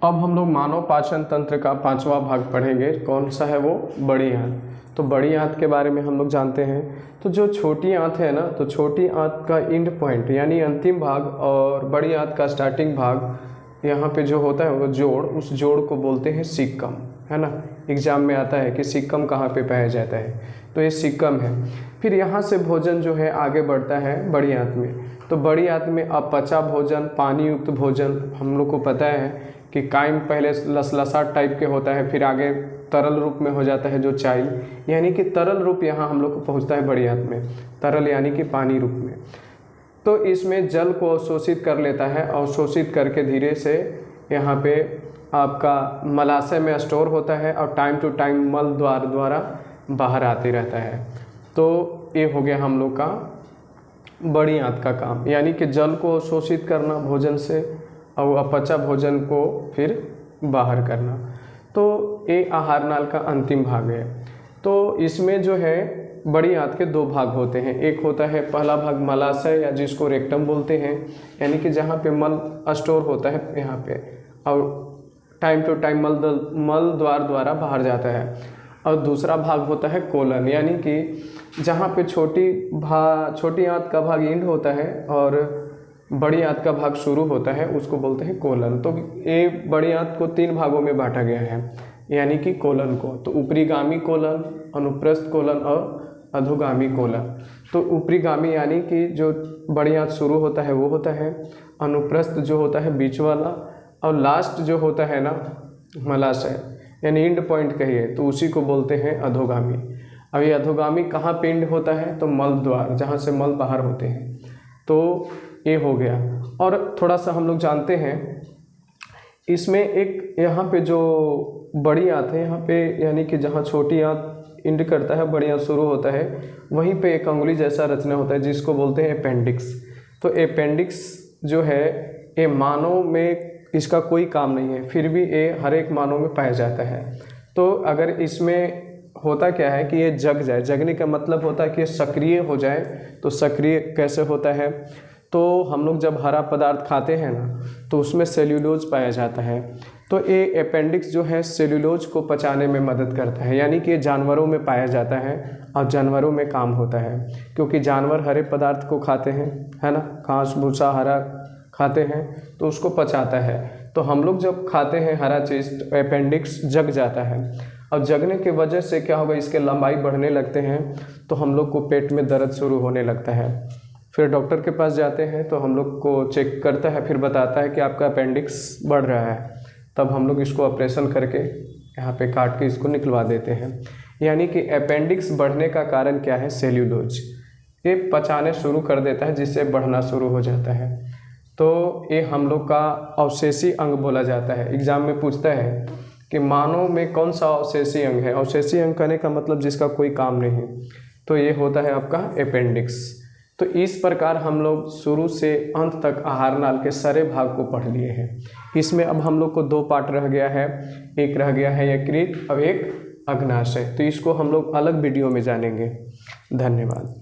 अब हम लोग मानव पाचन तंत्र का 5वां भाग पढ़ेंगे। कौन सा है वो? बड़ी आंत। तो बड़ी आंत के बारे में हम लोग जानते हैं। तो जो छोटी आंत है ना, तो छोटी आंत का एंड पॉइंट यानी अंतिम भाग और बड़ी आंत का स्टार्टिंग भाग यहाँ पे जो होता है वो जोड़, उस जोड़ को बोलते हैं सिक्कम, है ना। एग्जाम में आता है कि सिक्कम कहाँ पे पाया जाता है, तो ये सिक्कम है। फिर यहाँ से भोजन जो है आगे बढ़ता है बड़ी आंत में। तो बड़ी आंत में अपचा भोजन, पानी युक्त भोजन, हम लोग को पता है कि कायम पहले लसलसा टाइप के होता है, फिर आगे तरल रूप में हो जाता है जो चाय, यानी कि तरल रूप यहाँ हम लोग को पहुँचता है बड़ी आंत में, तरल यानी कि पानी रूप में। तो इसमें जल को अवशोषित कर लेता है, अवशोषित करके धीरे से यहाँ पे आपका मलाशय में स्टोर होता है और टाइम टू टाइम मल द्वारा बाहर आते रहता है। तो ये हो गया हम लोग का बड़ी आंत का काम, यानी कि जल को अवशोषित करना भोजन से और अपचा भोजन को फिर बाहर करना। तो ये आहार नाल का अंतिम भाग है। तो इसमें जो है बड़ी आंत के 2 भाग होते हैं। एक होता है पहला भाग मलाशय या जिसको रेक्टम बोलते हैं, यानी कि जहाँ पे मल स्टोर होता है यहाँ पे, और टाइम टू टाइम मल द्वारा बाहर जाता है। और दूसरा भाग होता है कोलन, यानी कि जहाँ पे छोटी आंत का भाग एंड होता है और बड़ी आंत का भाग शुरू होता है, उसको बोलते हैं कोलन। तो ये बड़ी आंत को 3 भागों में बांटा गया है, यानी कि कोलन को। तो ऊपरीगामी कोलन, अनुप्रस्थ कोलन और अधोगामी कोलन। तो ऊपरीगामी यानी कि जो बड़ी आंत शुरू होता है वो होता है, अनुप्रस्थ जो होता है बीच वाला, और लास्ट जो होता है ना मलाशय यानी एंड पॉइंट कहिए, तो उसी को बोलते हैं अधोगामी। अब ये अधोगामी कहाँ पे एंड होता है? तो मल द्वार, जहाँ से मल बाहर होते हैं। तो ये हो गया। और थोड़ा सा हम लोग जानते हैं इसमें एक यहाँ पे जो बड़ी आंत है यहाँ पे, यानी कि जहाँ छोटी आंत एंड करता है बड़ी आंत शुरू होता है, वहीं पे एक अंगुली जैसा रचना होता है जिसको बोलते हैं अपेंडिक्स। तो अपेंडिक्स जो है ये मानव में इसका कोई काम नहीं है, फिर भी ये हर एक मानव में पाया जाता है। तो अगर इसमें होता क्या है कि ये जग जाए, जगने का मतलब होता है कि ये सक्रिय हो जाए। तो सक्रिय कैसे होता है? तो हम लोग जब हरा पदार्थ खाते हैं ना, तो उसमें सेल्यूलोज पाया जाता है। तो ये अपेंडिक्स जो है सेल्यूलोज को पचाने में मदद करता है, यानी कि ये जानवरों में पाया जाता है और जानवरों में काम होता है, क्योंकि जानवर हरे पदार्थ को खाते हैं, है ना, घास भूसा हरा खाते हैं, तो उसको पचाता है। तो हम लोग जब खाते हैं हरा चीज़, तो अपेंडिक्स जग जाता है। अब जगने की वजह से क्या होगा, इसके लंबाई बढ़ने लगते हैं, तो हम लोग को पेट में दर्द शुरू होने लगता है। फिर डॉक्टर के पास जाते हैं तो हम लोग को चेक करता है, फिर बताता है कि आपका अपेंडिक्स बढ़ रहा है। तब हम लोग इसको ऑपरेशन करके यहाँ पे काट के इसको निकलवा देते हैं। यानी कि अपेंडिक्स बढ़ने का कारण क्या है? सेल्यूलोज। ये पचाने शुरू कर देता है जिससे बढ़ना शुरू हो जाता है। तो ये हम लोग का अवशेषी अंग बोला जाता है। एग्जाम में पूछता है कि मानव में कौन सा अवशेषी अंग है? अवशेषी अंग कहने का मतलब जिसका कोई काम नहीं, तो ये होता है आपका अपेंडिक्स। तो इस प्रकार हम लोग शुरू से अंत तक आहार नाल के सारे भाग को पढ़ लिए हैं। इसमें अब हम लोग को 2 पार्ट रह गया है, एक रह गया है यकृत, अब एक अग्नाशय। तो इसको हम लोग अलग वीडियो में जानेंगे। धन्यवाद।